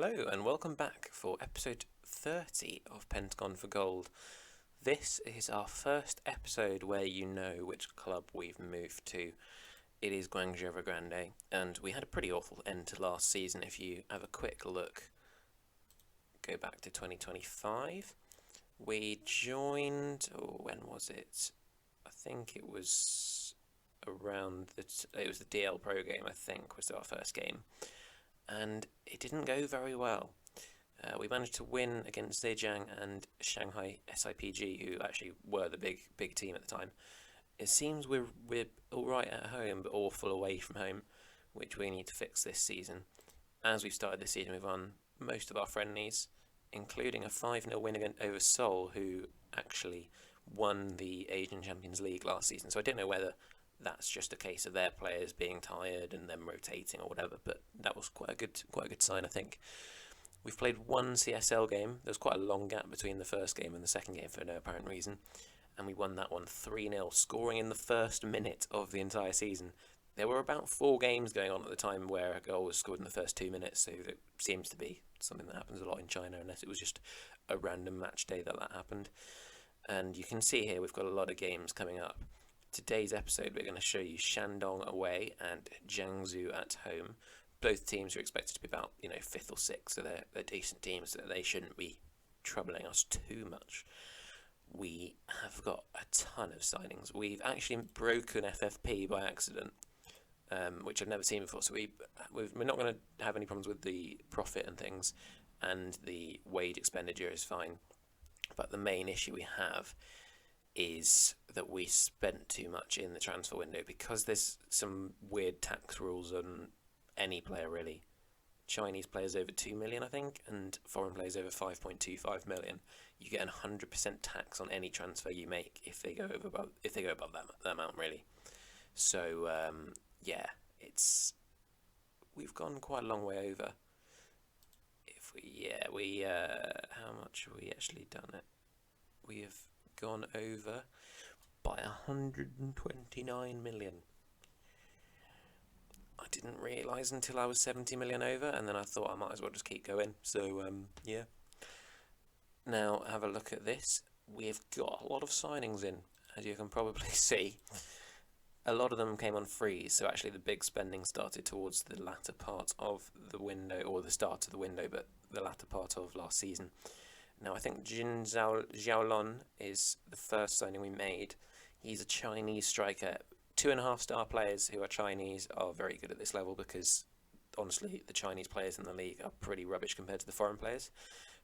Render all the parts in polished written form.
Hello and welcome back for episode 30 of Pentagon for Gold. This is our first episode where you know which club we've moved to. It is Guangzhou Evergrande, and we had a pretty awful end to last season. If you have a quick look, go back to 2025. We joined, when was it? I think it was around, it was the DL Pro game, I think, was our first game. And it didn't go very well. We managed to win against Zhejiang and Shanghai SIPG, who actually were the big team at the time. It seems we're all right at home, but awful away from home, which we need to fix this season. As we've started this season, we've won most of our friendlies, including a 5-0 win over Seoul, who actually won the Asian Champions League last season. So I don't know whether that's just a case of their players being tired and them rotating or whatever, but that was quite a good sign, I think. We've played one CSL game. There was quite a long gap between the first game and the second game for no apparent reason, and we won that one 3-0, scoring in the first minute of the entire season. There were about 4 games going on at the time where a goal was scored in the first 2 minutes, so it seems to be something that happens a lot in China, unless it was just a random match day that happened. And you can see here we've got a lot of games coming up. Today's episode, we're going to show you Shandong away and Jiangsu at home. Both teams are expected to be about 5th or 6th, so they're decent teams, so they shouldn't be troubling us too much. We have got a ton of signings. We've actually broken FFP by accident, which I've never seen before. So we're not going to have any problems with the profit and things, and the wage expenditure is fine. But the main issue we have is that we spent too much in the transfer window, because there's some weird tax rules on any player really. Chinese players over 2 million, I think, and foreign players over 5.25 million. You get 100% tax on any transfer you make if they go above that amount really. So we've gone quite a long way over. How much have we actually done it? We have gone over by 129 million. I didn't realise until I was 70 million over, and then I thought I might as well just keep going. So yeah. Now have a look at this. We've got a lot of signings in, as you can probably see. A lot of them came on freeze, so actually the big spending started towards the latter part of the window, or the start of the window, but the latter part of last season. Now, I think Jin Zhaolon is the first signing we made. He's a Chinese striker. 2.5-star players who are Chinese are very good at this level, because, honestly, the Chinese players in the league are pretty rubbish compared to the foreign players.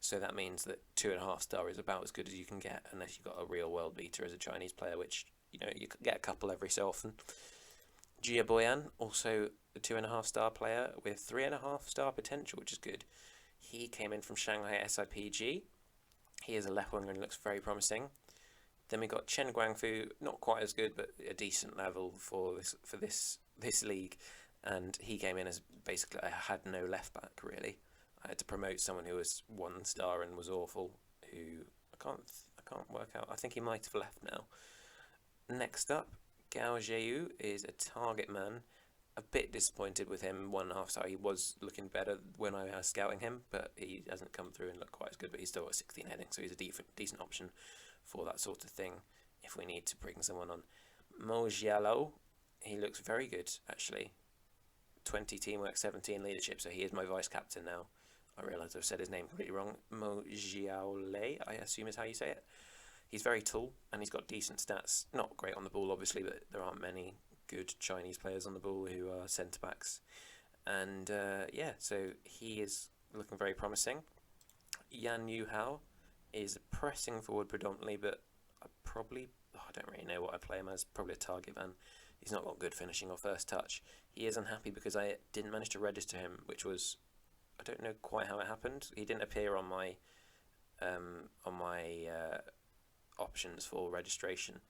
So that means that 2.5-star is about as good as you can get, unless you've got a real world beater as a Chinese player, which, you could get a couple every so often. Jia Boyan, also a 2.5-star player with 3.5-star potential, which is good. He came in from Shanghai SIPG. He is a left winger and looks very promising. Then we got Chen Guangfu, not quite as good, but a decent level for this league. And he came in as basically, I had no left back really. I had to promote someone who was 1-star and was awful. Who I can't work out. I think he might have left now. Next up, Gao Yehui is a target man. A bit disappointed with him, 1.5-star. He was looking better when I was scouting him, but he hasn't come through and looked quite as good. But he's still got 16 heading, so he's a decent option for that sort of thing if we need to bring someone on. Mo Jialo, he looks very good actually. 20 teamwork, 17 leadership, so he is my vice captain now. I realise I've said his name completely wrong. Mo Jiaolei, I assume is how you say it. He's very tall and he's got decent stats. Not great on the ball, obviously, but there aren't many good Chinese players on the ball who are centre backs, and so he is looking very promising. Yan Yuhao is pressing forward predominantly, but I don't really know what I play him as. Probably a target man. He's not got good finishing or first touch. He is unhappy because I didn't manage to register him, which was, I don't know quite how it happened. He didn't appear on my options for registration,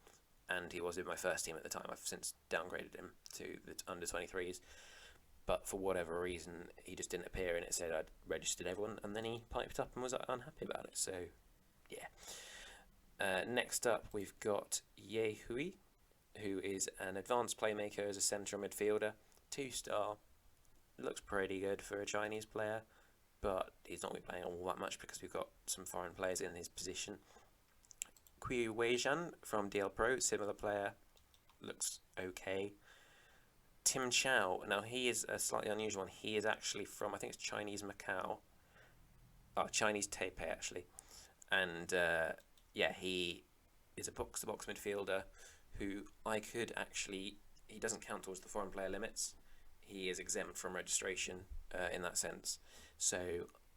and he was in my first team at the time. I've since downgraded him to the under-23s, but for whatever reason he just didn't appear, and it said I'd registered everyone, and then he piped up and was unhappy about it. So yeah. Next up we've got Yehui, who is an advanced playmaker as a central midfielder, 2-star. Looks pretty good for a Chinese player, but he's not going to be playing all that much because we've got some foreign players in his position. Kui Weijan from DL Pro, similar player, looks okay. Tim Chow, now he is a slightly unusual one. He is actually from, I think it's Chinese Macau. Oh, Chinese Taipei, actually. And yeah, he is a box-to-box midfielder who I could actually, he doesn't count towards the foreign player limits. He is exempt from registration in that sense. So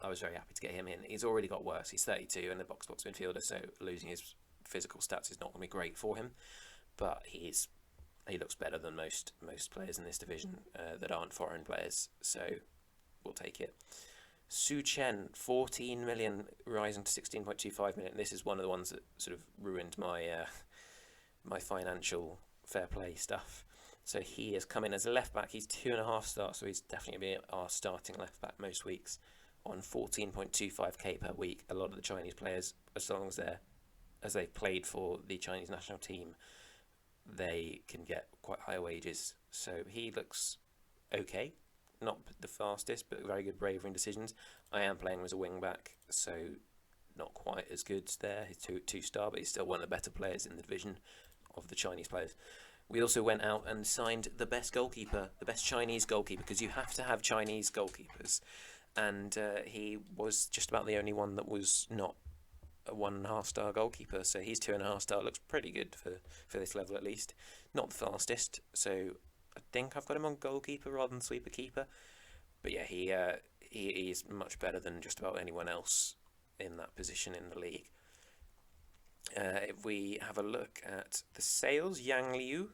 I was very happy to get him in. He's already got worse. He's 32 and a box-to-box midfielder, so losing his physical stats is not going to be great for him. But he looks better than most players in this division that aren't foreign players, so we'll take it. Su Chen, 14 million, rising to 16.25 million. This is one of the ones that sort of ruined my my financial fair play stuff. So he has come in as a left back. He's 2.5 stars, so he's definitely going to be our starting left back most weeks on 14.25k per week. A lot of the Chinese players, as long as they've played for the Chinese national team, they can get quite high wages. So he looks okay. Not the fastest, but very good bravery and decisions. I am playing him as a wing back, so not quite as good there. He's 2-star, but he's still one of the better players in the division of the Chinese players. We also went out and signed the best goalkeeper, the best Chinese goalkeeper, because you have to have Chinese goalkeepers. And he was just about the only one that was not a 1.5-star goalkeeper, so he's 2.5-star. Looks pretty good for this level at least. Not the fastest, so I think I've got him on goalkeeper rather than sweeper keeper. But yeah, he is much better than just about anyone else in that position in the league. If we have a look at the sales, Yang Liu,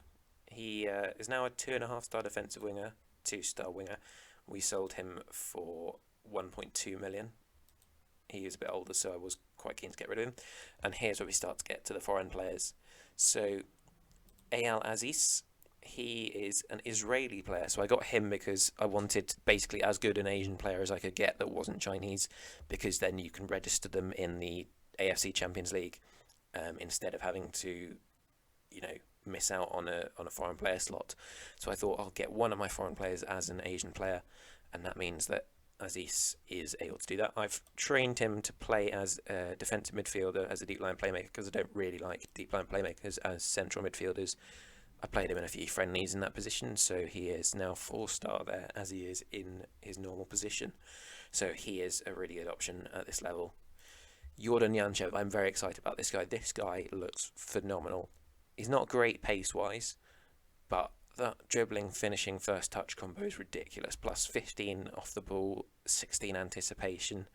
he is now a 2.5-star defensive winger, 2-star winger. We sold him for 1.2 million. He is a bit older, so I was quite keen to get rid of him. And here's where we start to get to the foreign players. So Eyal Aziz, he is an Israeli player, so I got him because I wanted basically as good an Asian player as I could get that wasn't Chinese, because then you can register them in the AFC Champions League instead of having to, miss out on a foreign player slot. So I thought I'll get one of my foreign players as an Asian player, and that means that Aziz is able to do that. I've trained him to play as a defensive midfielder, as a deep line playmaker, because I don't really like deep line playmakers as central midfielders. I played him in a few friendlies in that position, so he is now 4-star there, as he is in his normal position. So he is a really good option at this level. Nyan, I'm very excited about this guy. This guy looks phenomenal. He's not great pace-wise, but that dribbling, finishing, first touch combo is ridiculous. Plus 15 off the ball, 16 anticipation.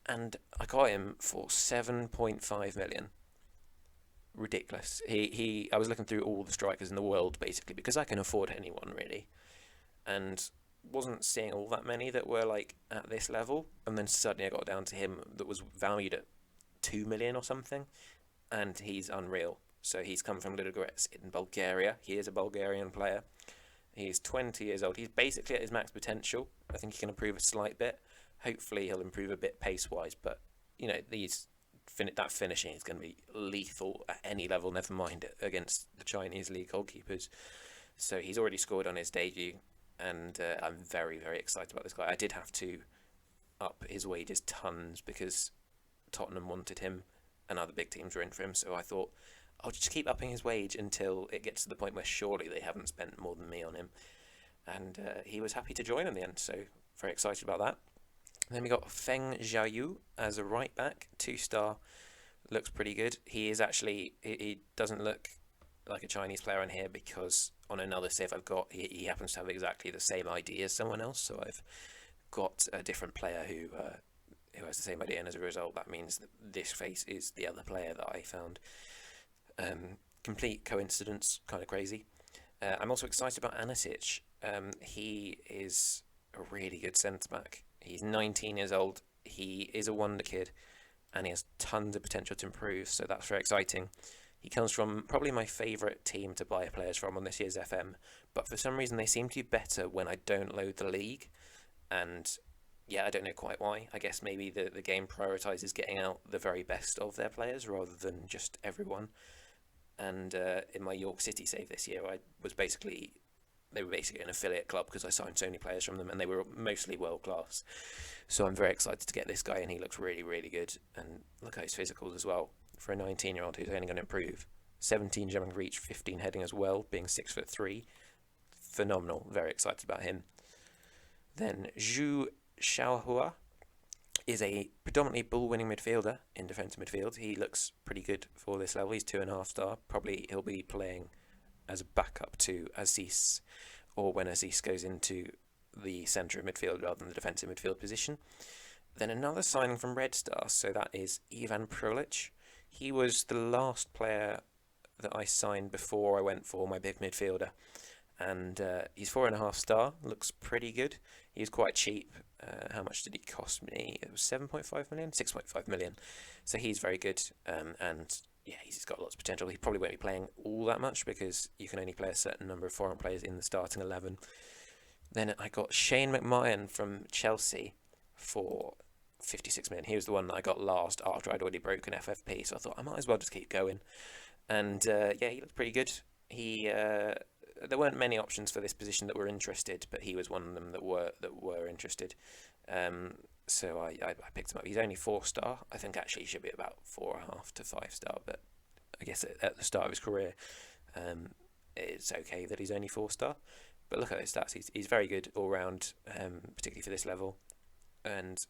And I got him for 7.5 million. Ridiculous. I was looking through all the strikers in the world, basically, because I can afford anyone, really. And wasn't seeing all that many that were, at this level. And then suddenly I got down to him that was valued at 2 million or something. And he's unreal. So he's come from Ludogorets in Bulgaria. He is a Bulgarian player. He's 20 years old. He's basically at his max potential. I think he can improve a slight bit. Hopefully he'll improve a bit pace-wise. But, that finishing is going to be lethal at any level, never mind against the Chinese league goalkeepers. So he's already scored on his debut. And I'm very, very excited about this guy. I did have to up his wages tons because Tottenham wanted him and other big teams were in for him. So I thought, I'll just keep upping his wage until it gets to the point where surely they haven't spent more than me on him. And he was happy to join in the end, so very excited about that. And then we got Feng Zhao as a right back, 2-star, looks pretty good. He is actually, he doesn't look like a Chinese player in here because on another save I've got, he happens to have exactly the same ID as someone else, so I've got a different player who has the same idea, and as a result that means that this face is the other player that I found. Complete coincidence, kind of crazy. I'm also excited about Anasic. He is a really good centre-back. He's 19 years old. He is a wonder kid, and he has tons of potential to improve, so that's very exciting. He comes from probably my favourite team to buy players from on this year's FM, but for some reason they seem to be better when I don't load the league, and yeah, I don't know quite why. I guess maybe the game prioritises getting out the very best of their players rather than just everyone. And in my York City save this year, I was basically they were basically an affiliate club because I signed so many players from them, and they were mostly world class. So I'm very excited to get this guy, and he looks really, really good. And look at his physicals as well for a 19-year-old who's only going to improve. 17 jumping reach, 15 heading as well, being 6'3". Phenomenal. Very excited about him. Then Zhu Xiaohua is a predominantly ball-winning midfielder in defensive midfield. He looks pretty good for this level. He's 2.5 star. Probably he'll be playing as a backup to Aziz, or when Aziz goes into the centre of midfield rather than the defensive midfield position. Then another signing from Red Star, so that is Ivan Prillich. He was the last player that I signed before I went for my big midfielder, and he's 4.5 star. Looks pretty good. He's quite cheap. How much did he cost me? It was 7.5 million, 6.5 million. So he's very good, and yeah, he's got lots of potential. He probably won't be playing all that much because you can only play a certain number of foreign players in the starting 11. Then I got Shane McMahon from Chelsea for 56 million. He was the one that I got last after I'd already broken FFP, so I thought I might as well just keep going. And yeah, he looked pretty good. There weren't many options for this position that were interested, but he was one of them that were interested. So I picked him up. He's only 4 star. I think actually he should be about 4.5 to 5 star, but I guess at the start of his career, it's okay that he's only 4 star. But look at his stats. He's very good all round, particularly for this level, and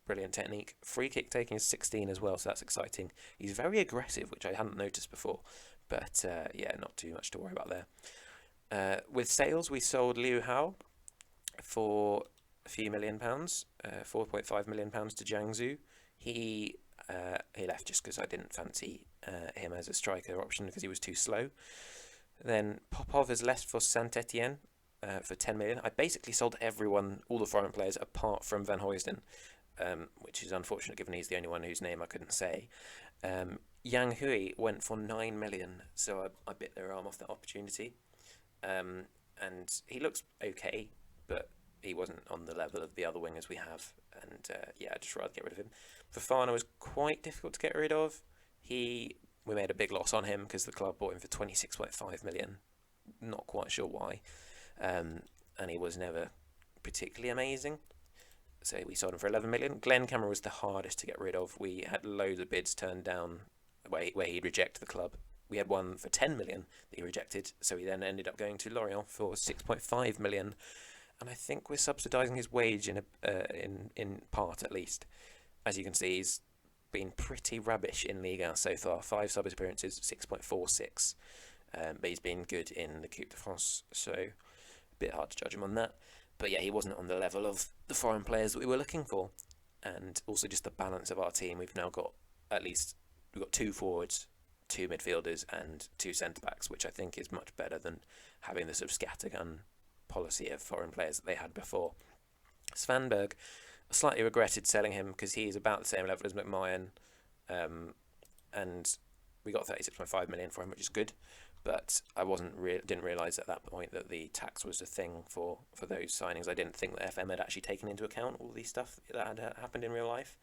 brilliant technique. Free kick taking is 16 as well, so that's exciting. He's very aggressive, which I hadn't noticed before, but yeah, not too much to worry about there. With sales, we sold Liu Hao for a few £1 million, £4.5 million to Jiangsu. He left just because I didn't fancy him as a striker option because he was too slow. Then Popov has left for Saint-Etienne for 10 million. I basically sold everyone, all the foreign players, apart from Van Huysden, which is unfortunate given he's the only one whose name I couldn't say. Yehui went for 9 million, so I bit their arm off that opportunity. And he looks okay, but he wasn't on the level of the other wingers we have, and yeah, I'd just rather get rid of him. Fofana was quite difficult to get rid of. We made a big loss on him because the club bought him for 26.5 million. Not quite sure why, and he was never particularly amazing, so we sold him for 11 million. Glenn Cameron was the hardest to get rid of. We had loads of bids turned down where he'd reject the club. We had one for 10 million that he rejected, so he then ended up going to Lorient for 6.5 million. And I think we're subsidising his wage in part, at least. As you can see, he's been pretty rubbish in Ligue 1 so far. 5 sub appearances, 6.46. But he's been good in the Coupe de France, so a bit hard to judge him on that. But yeah, he wasn't on the level of the foreign players that we were looking for. And also just the balance of our team. We've now got we've got 2 forwards, 2 midfielders and 2 centre-backs, which I think is much better than having the sort of scattergun policy of foreign players that they had before. Svanberg, I slightly regretted selling him because he is about the same level as McMahon, and we got 36.5 million for him, which is good, but I didn't realise at that point that the tax was a thing for those signings. I didn't think that FM had actually taken into account all these stuff that had happened in real life.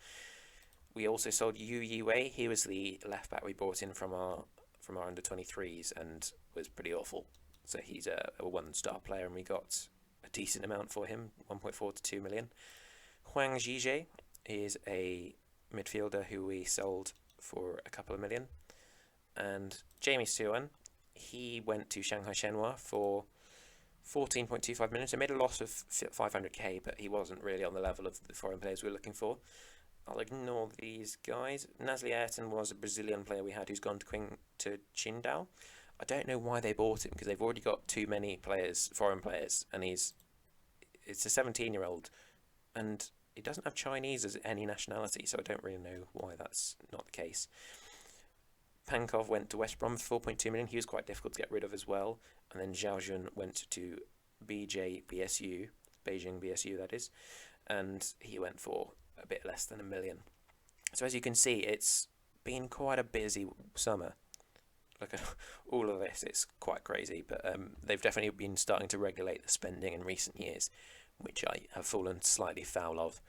We also sold Yehui. He was the left back we brought in from our under 23s and was pretty awful. So he's a 1-star player, and we got a decent amount for him, 1.4 to 2 million. Huang Zhizhe is a midfielder who we sold for a couple of million. And Jamie Suan, he went to Shanghai Shenhua for 14.25 million. So made a loss of 500k, but he wasn't really on the level of the foreign players we were looking for. I'll ignore these guys. Nasli Ayrton was a Brazilian player we had who's gone to Qingdao. I don't know why they bought him because they've already got too many foreign players, and it's a 17-year-old, and he doesn't have Chinese as any nationality, so I don't really know why that's not the case. Pankov went to West Brom for 4.2 million. He was quite difficult to get rid of as well. And then Zhao Jun went to Beijing BSU that is, and he went for a bit less than $1 million. So as you can see, it's been quite a busy summer. Look at all of this, it's quite crazy, but they've definitely been starting to regulate the spending in recent years, which I have fallen slightly foul of.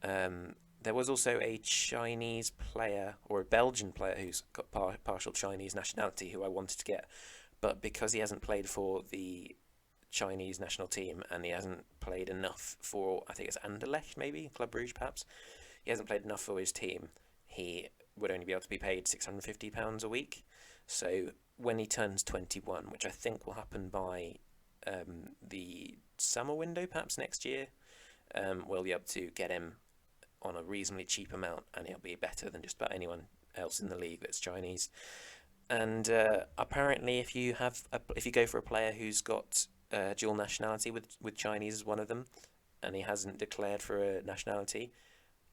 There was also a Chinese player, or a Belgian player, who's got partial Chinese nationality, who I wanted to get, but because he hasn't played for the Chinese national team, and he hasn't played enough for, I think it's Anderlecht maybe, Club Brugge perhaps. He hasn't played enough for his team. He would only be able to be paid £650 a week. So when he turns 21, which I think will happen by the summer window perhaps next year, we'll be able to get him on a reasonably cheap amount, and he'll be better than just about anyone else in the league that's Chinese. And apparently, if you go for a player who's got dual nationality with Chinese as one of them, and he hasn't declared for a nationality,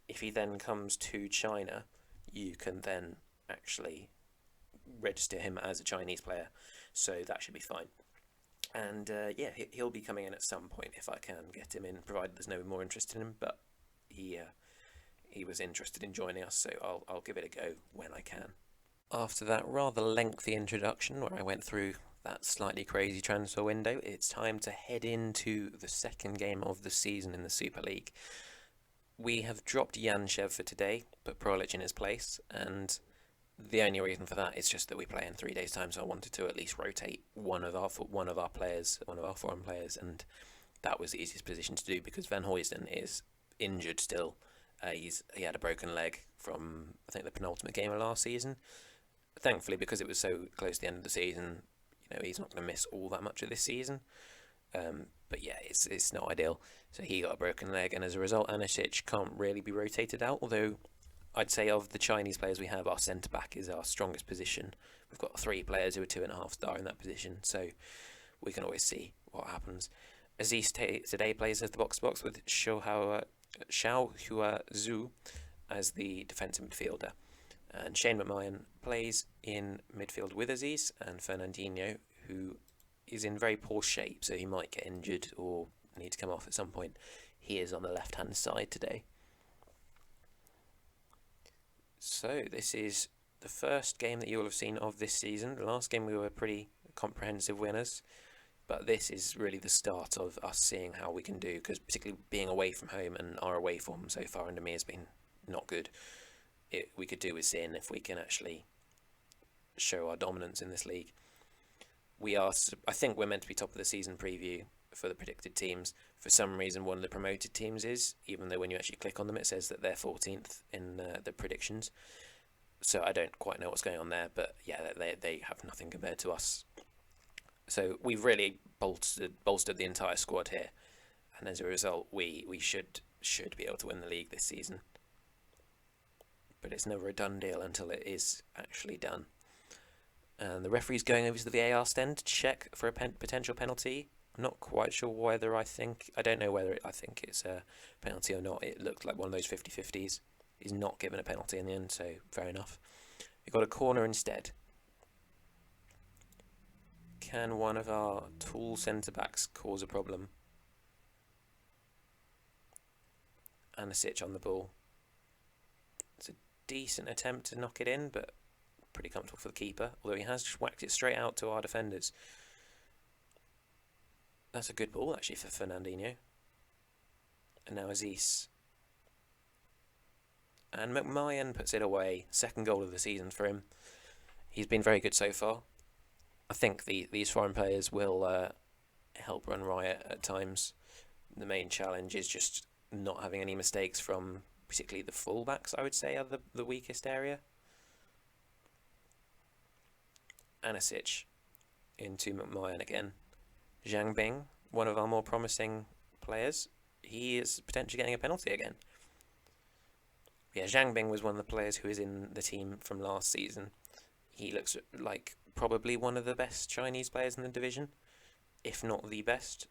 if he then comes to China, you can then actually register him as a Chinese player. So that should be fine. And he'll be coming in at some point if I can get him in, provided there's no more interest in him. But he was interested in joining us, so I'll give it a go when I can. After that rather lengthy introduction where I went through that slightly crazy transfer window, it's time to head into the second game of the season in the Super League. We have dropped Nyan for today, put Prillich in his place, and the only reason for that is just that we play in 3 days' time, so I wanted to at least rotate one of our foreign players, and that was the easiest position to do because Van Huysden is injured still. He had a broken leg from, I think, the penultimate game of last season. Thankfully, because it was so close to the end of the season, he's not going to miss all that much of this season. But yeah, it's not ideal. So he got a broken leg, and as a result, Anisic can't really be rotated out. Although I'd say of the Chinese players we have, our centre back is our strongest position. We've got 3 players who are 2.5 star in that position, so we can always see what happens. Aziz today plays as the box-to-box with Chow Zhu as the defensive midfielder. And Shane McMahon plays in midfield with Aziz, and Fernandinho, who is in very poor shape, so he might get injured or need to come off at some point. He is on the left-hand side today. So this is the first game that you will have seen of this season. The last game we were pretty comprehensive winners, but this is really the start of us seeing how we can do, because particularly being away from home, and our away form so far under me has been not good. We could do with seeing if we can actually show our dominance in this league. I think we're meant to be top of the season preview for the predicted teams. For some reason, one of the promoted teams is, even though when you actually click on them, it says that they're 14th in the predictions. So I don't quite know what's going on there, but yeah, they have nothing compared to us. So we've really bolstered the entire squad here, and as a result, we should be able to win the league this season. But it's never a done deal until it is actually done. And the referee's going over to the VAR stand to check for a potential penalty. I'm not quite sure whether I don't know whether I think it's a penalty or not. It looked like one of those 50-50s. He's not given a penalty in the end, so fair enough. We've got a corner instead. Can one of our tall centre-backs cause a problem? Anisic on the ball. It's a decent attempt to knock it in, but pretty comfortable for the keeper, although he has just whacked it straight out to our defenders. That's a good ball, actually, for Fernandinho. And now Aziz. And McMahon puts it away. Second goal of the season for him. He's been very good so far. I think these foreign players will help run riot at times. The main challenge is just not having any mistakes from particularly the fullbacks, I would say, are the weakest area. Anisic into McMahon again. Zhang Bing, one of our more promising players, he is potentially getting a penalty again. Yeah, Zhang Bing was one of the players who is in the team from last season. He looks like probably one of the best Chinese players in the division, if not the best.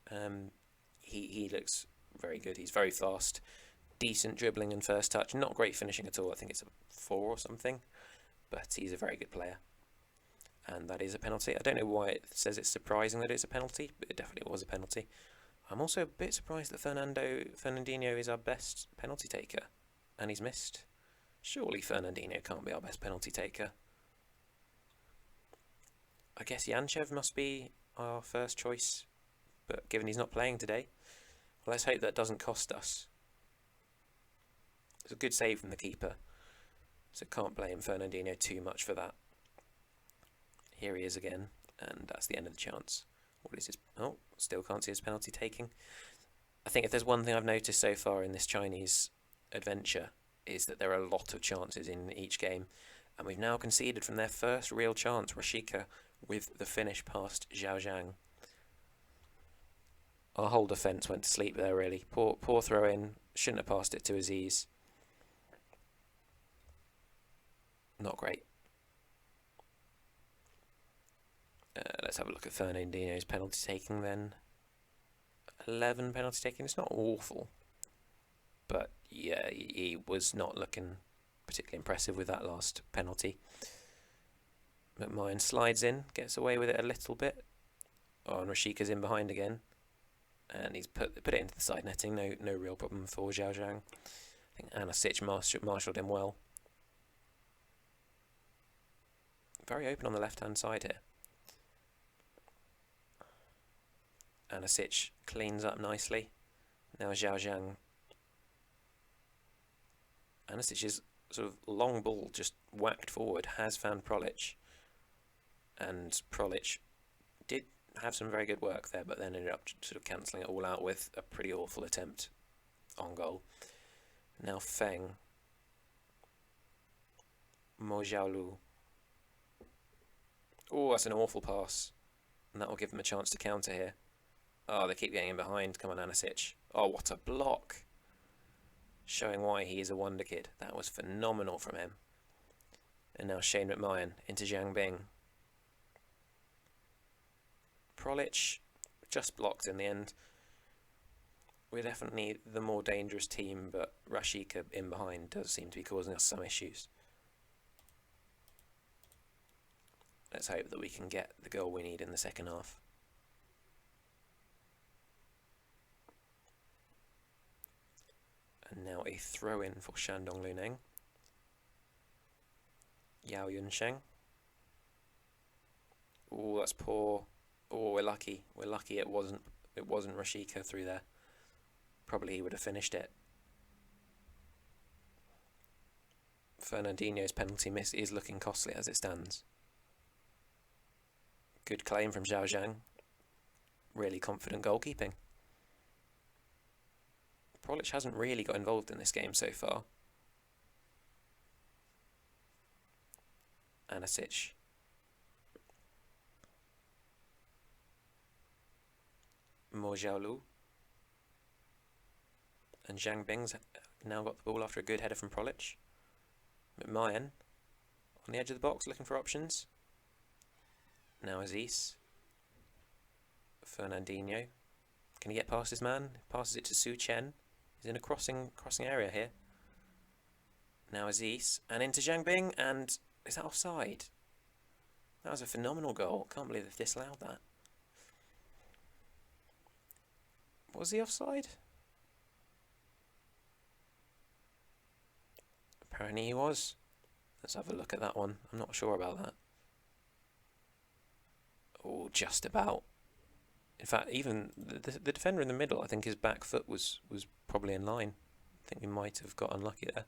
He looks very good. He's very fast, decent dribbling and first touch, not great finishing at all. I think it's a 4 or something, but he's a very good player. And that is a penalty. I don't know why it says it's surprising that it's a penalty, but it definitely was a penalty. I'm also a bit surprised that Fernandinho is our best penalty taker, and he's missed. Surely Fernandinho can't be our best penalty taker. I guess Nyan must be our first choice, but given he's not playing today, well, let's hope that doesn't cost us. It's a good save from the keeper, so can't blame Fernandinho too much for that. Here he is again, and that's the end of the chance. What is his... Oh, still can't see his penalty taking. I think if there's one thing I've noticed so far in this Chinese adventure is that there are a lot of chances in each game. And we've now conceded from their first real chance, Rashika, with the finish past Zhao Zhang. Our whole defence went to sleep there, really. Poor throw in. Shouldn't have passed it to Aziz. Not great. Let's have a look at Fernandinho's penalty taking then. 11 penalty taking. It's not awful. But yeah, he was not looking particularly impressive with that last penalty. McMahon slides in, gets away with it a little bit. Oh, and Rashika's in behind again. And he's put it into the side netting. No real problem for Zhao Zhang. I think Anasic marshalled him well. Very open on the left-hand side here. Anasic cleans up nicely. Now Zhao Zhang. Anasic's sort of long ball just whacked forward has found Prillich. And Prillich did have some very good work there, but then ended up sort of cancelling it all out with a pretty awful attempt on goal. Now Feng. Mo Xiaolu. Oh, that's an awful pass. And that will give them a chance to counter here. Oh, they keep getting in behind. Come on, Anasic. Oh, what a block. Showing why he is a wonder kid. That was phenomenal from him. And now Shane McMahon into Zhang Bing. Prillich just blocked in the end. We're definitely the more dangerous team, but Rashika in behind does seem to be causing us some issues. Let's hope that we can get the goal we need in the second half. And now a throw-in for Shandong Luneng. Yao Yunsheng. Oh, that's poor. Oh, we're lucky. We're lucky it wasn't Rashika through there. Probably he would have finished it. Fernandinho's penalty miss is looking costly as it stands. Good claim from Zhao Zhang. Really confident goalkeeping. Prillich hasn't really got involved in this game so far. Anasic. Mo Xiaolu. And Zhang Bing's now got the ball after a good header from Prillich. McMahon on the edge of the box looking for options. Now Aziz. Fernandinho. Can he get past his man? Passes it to Su Chen. He's in a crossing area here. Now Aziz. And into Zhang Bing. And is that offside? That was a phenomenal goal. Can't believe they've disallowed that. Was he offside? Apparently he was. Let's have a look at that one. I'm not sure about that. Oh, just about. In fact, even the defender in the middle, I think his back foot was probably in line. I think we might have got unlucky there.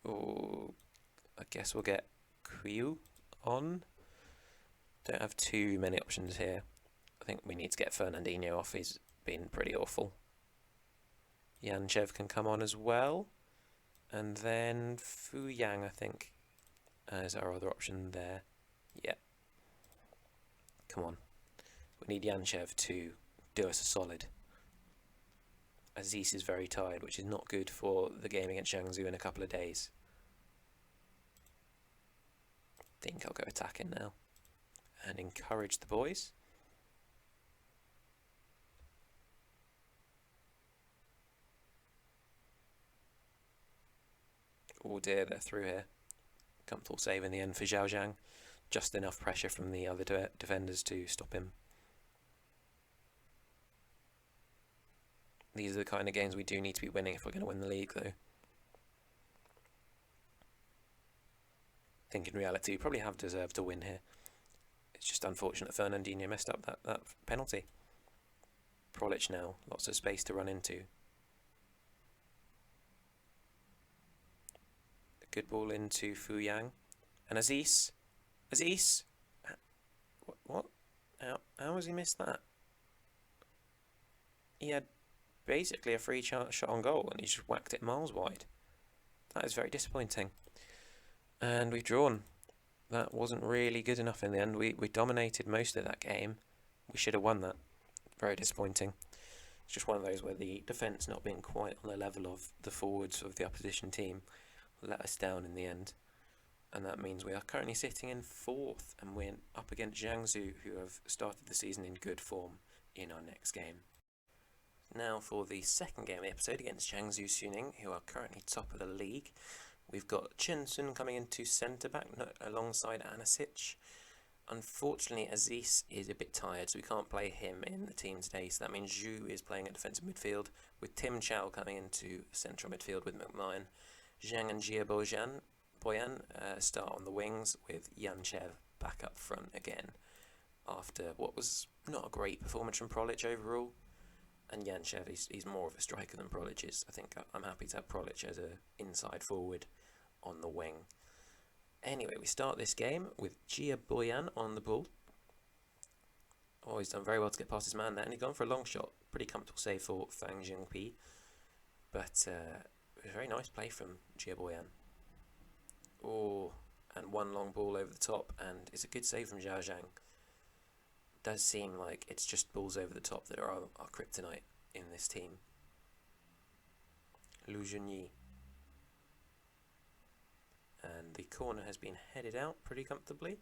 Oh, I guess we'll get Qiu on. Don't have too many options here. I think we need to get Fernandinho off. He's been pretty awful. Yanchev can come on as well. And then Fu Yang, I think, is our other option there. Yeah. Come on. We need Yanchev to do us a solid. Aziz is very tired, which is not good for the game against Jiangsu in a couple of days. I think I'll go attacking now. And encourage the boys. Oh dear, they're through here. Comfortable save in the end for Zhao Zhang. Just enough pressure from the other defenders to stop him. These are the kind of games we do need to be winning if we're going to win the league, though. I think in reality we probably have deserved to win here. It's just unfortunate Fernandinho messed up that penalty. Prillich now, lots of space to run into. A good ball into Fu Yang. And Aziz. Aziz? What? How has he missed that? He had basically a free shot on goal and he just whacked it miles wide. That is very disappointing. And we've drawn. That wasn't really good enough in the end. We dominated most of that game. We should have won that. Very disappointing. It's just one of those where the defence not being quite on the level of the forwards of the opposition team let us down in the end. And that means we are currently sitting in 4th and we're up against Jiangsu, who have started the season in good form in our next game. Now for the second game of the episode against Jiangsu Suning, who are currently top of the league. We've got Chen Sun coming into centre-back alongside Anasic. Unfortunately, Aziz is a bit tired, so we can't play him in the team today. So that means Zhu is playing at defensive midfield, with Tim Chow coming into central midfield with McMahon. Zhang and Jia Boyan start on the wings, with Yan back up front again, after what was not a great performance from Prillich overall. And Yan he's more of a striker than Prillich is. I think I'm happy to have Prillich as an inside forward on the wing. Anyway, we start this game with Jia Boyan on the ball. Oh, he's done very well to get past his man there, and he's gone for a long shot. Pretty comfortable save for Feng Zhao. But a very nice play from Jia Boyan. Oh, and one long ball over the top, and it's a good save from Zhao Zhang. Does seem like it's just balls over the top that are our kryptonite in this team. Lu Junyi. And the corner has been headed out pretty comfortably.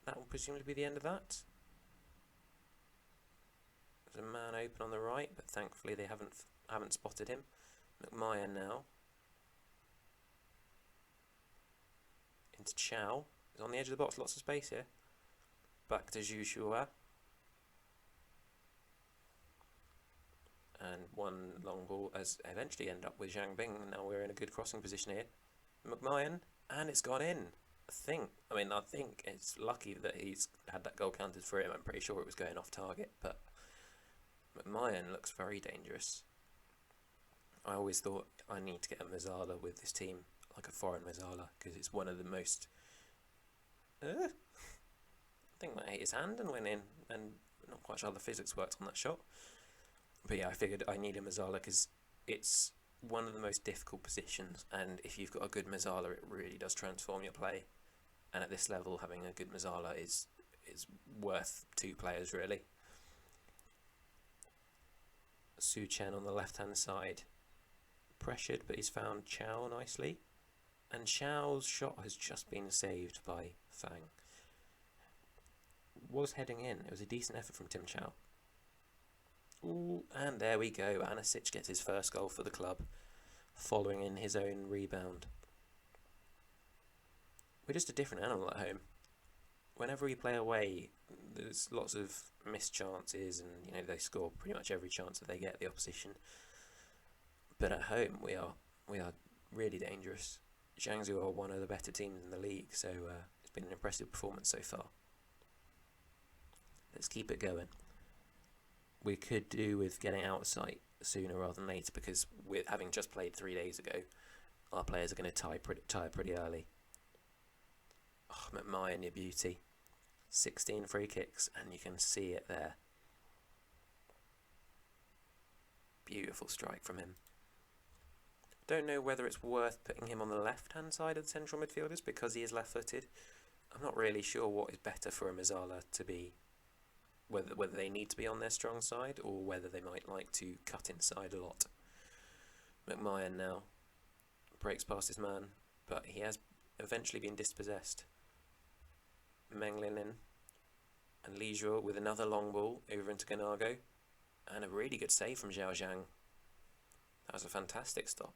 That will presumably be the end of that. There's a man open on the right, but thankfully they haven't spotted him. McMahon now. Into Chow. He's on the edge of the box, lots of space here. Back to Zhu Shua. And one long ball has eventually ended up with Zhang Bing. Now we're in a good crossing position here. McMahon, and it's gone in. I think it's lucky that he's had that goal counted for him. I'm pretty sure it was going off target, but McMahon looks very dangerous. I always thought I need to get a Mazzala with this team, like a foreign Mazzala, because it's one of the most... I think that hit his hand and went in, and not quite sure how the physics worked on that shot. But yeah, I figured I need a Mazzala because it's one of the most difficult positions, and if you've got a good Mazzala, it really does transform your play. And at this level, having a good Mazzala is worth 2 players really. Su Chen on the left-hand side, pressured, but he's found Chow nicely, and Chow's shot has just been saved by Fang. Was heading in. It was a decent effort from Tim Chow. Ooh, and there we go. Anasic gets his first goal for the club, following in his own rebound. We're just a different animal at home. Whenever we play away, there's lots of missed chances, and they score pretty much every chance that they get, the opposition. But at home, we are really dangerous. Jiangsu are one of the better teams in the league, so it's been an impressive performance so far. Let's keep it going. We could do with getting out of sight sooner rather than later, because with having just played 3 days ago, our players are going to tire pretty early. Oh, McMahon, your beauty. 16 free kicks, and you can see it there. Beautiful strike from him. Don't know whether it's worth putting him on the left-hand side of the central midfielders because he is left-footed. I'm not really sure what is better for a Mazzala to be. Whether they need to be on their strong side or whether they might like to cut inside a lot. McMahon now breaks past his man, but he has eventually been dispossessed. Meng Linin and Li Zhuo with another long ball over into Ganago, and a really good save from Zhao Zhang. That was a fantastic stop.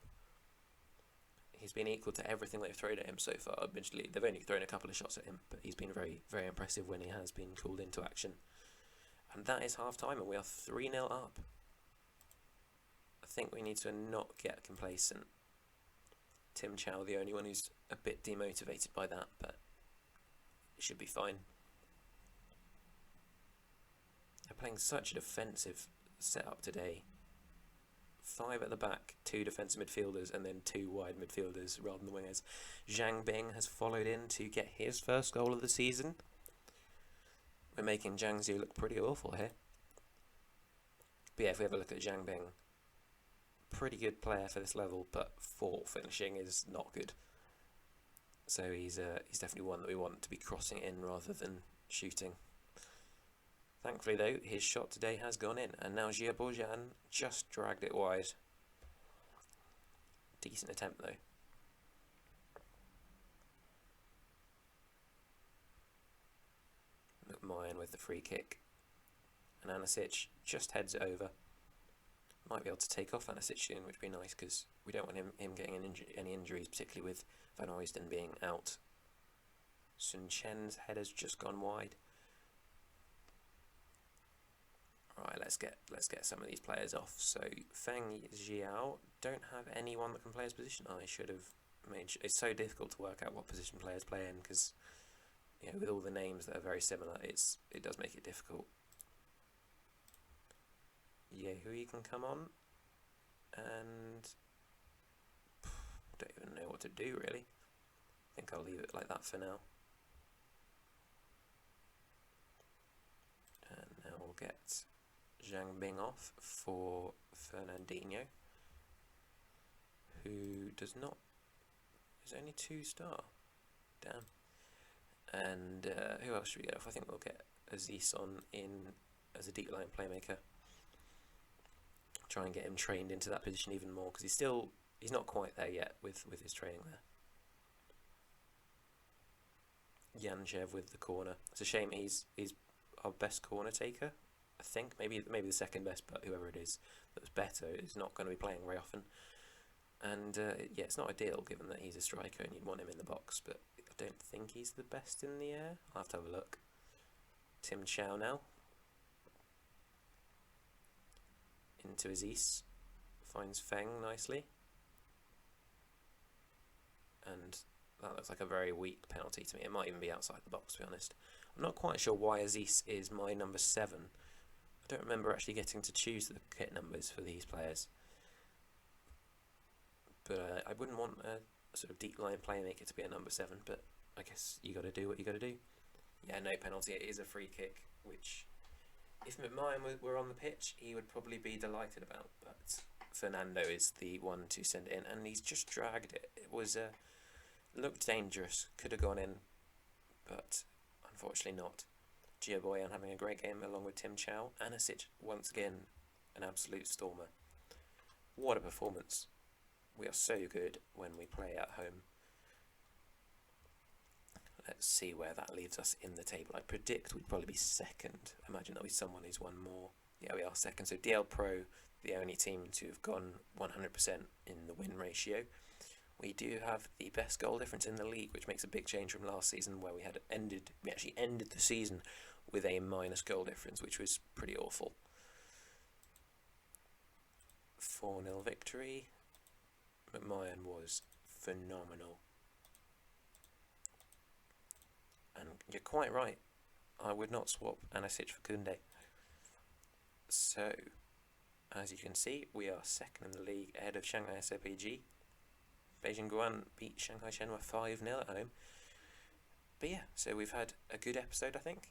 He's been equal to everything they've thrown at him so far. Eventually, they've only thrown a couple of shots at him, but he's been very, very impressive when he has been called into action. And that is half-time, and we are 3-0 up. I think we need to not get complacent. Tim Chow, the only one who's a bit demotivated by that, but it should be fine. They're playing such a defensive setup today. 5 at the back, 2 defensive midfielders, and then 2 wide midfielders rather than wingers. Zhang Bing has followed in to get his first goal of the season. We're making Jiangsu look pretty awful here. But yeah, if we have a look at Zhang Bing, pretty good player for this level, but fort finishing is not good. So he's definitely one that we want to be crossing in rather than shooting. Thankfully though, his shot today has gone in, and now Jia Bojan just dragged it wide. Decent attempt though. McMahon with the free kick, and Anasic just heads it over. Might be able to take off Anasic soon, which would be nice because we don't want him getting any injuries, particularly with Van Oysden being out. Sun Chen's header's just gone wide. Right, let's get some of these players off. So Feng Zhao don't have anyone that can play his position. I should have made. It's so difficult to work out what position players play in because, you know, with all the names that are very similar, it does make it difficult. Yehui can come on, and don't even know what to do really. I think I'll leave it like that for now. And now we'll get Zhang Bing off for Fernandinho, who does not. Is only 2-star. Damn. And who else should we get off? I think we'll get Aziz on in as a deep line playmaker. Try and get him trained into that position even more because he's not quite there yet with his training there. Yanchev with the corner. It's a shame he's our best corner taker. I think maybe the second best, but whoever it is that's better is not going to be playing very often. And yeah, it's not ideal given that he's a striker and you'd want him in the box, but I don't think he's the best in the air. I'll have to have a look. Tim Chow now. Into Aziz. Finds Feng nicely. And that looks like a very weak penalty to me. It might even be outside the box, to be honest. I'm not quite sure why Aziz is my number 7. I don't remember actually getting to choose the kit numbers for these players. But I wouldn't want a sort of deep line playmaker to be a number 7, but I guess you got to do what you got to do. Yeah, no penalty. It is a free kick, which if McMahon were on the pitch, he would probably be delighted about. But Fernando is the one to send it in, and he's just dragged it. It was looked dangerous, could have gone in, but unfortunately not. Jia Bojan having a great game along with Tim Chow. Anasic once again an absolute stormer. What a performance. We are so good when we play at home. Let's see where that leaves us in the table. I predict we'd probably be second. Imagine there'll be someone who's won more. Yeah, we are second. So DL Pro, the only team to have gone 100% in the win ratio. We do have the best goal difference in the league, which makes a big change from last season where we actually ended the season with a minus goal difference, which was pretty awful. 4-0 victory. McMahon was phenomenal. And you're quite right, I would not swap Anasic for Koundé. So, as you can see, we are second in the league ahead of Shanghai SOPG. Beijing Guan beat Shanghai Shenhua 5-0 at home. But yeah, so we've had a good episode, I think.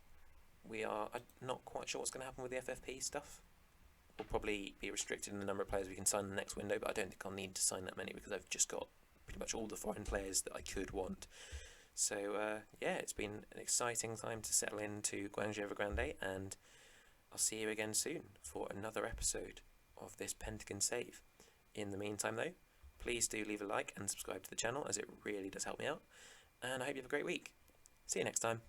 We are not quite sure what's going to happen with the FFP stuff. We'll probably be restricted in the number of players we can sign in the next window, but I don't think I'll need to sign that many because I've just got pretty much all the foreign players that I could want. So yeah, it's been an exciting time to settle into Guangzhou Evergrande, and I'll see you again soon for another episode of this Pentagon save. In the meantime though, please do leave a like and subscribe to the channel as it really does help me out, and I hope you have a great week. See you next time.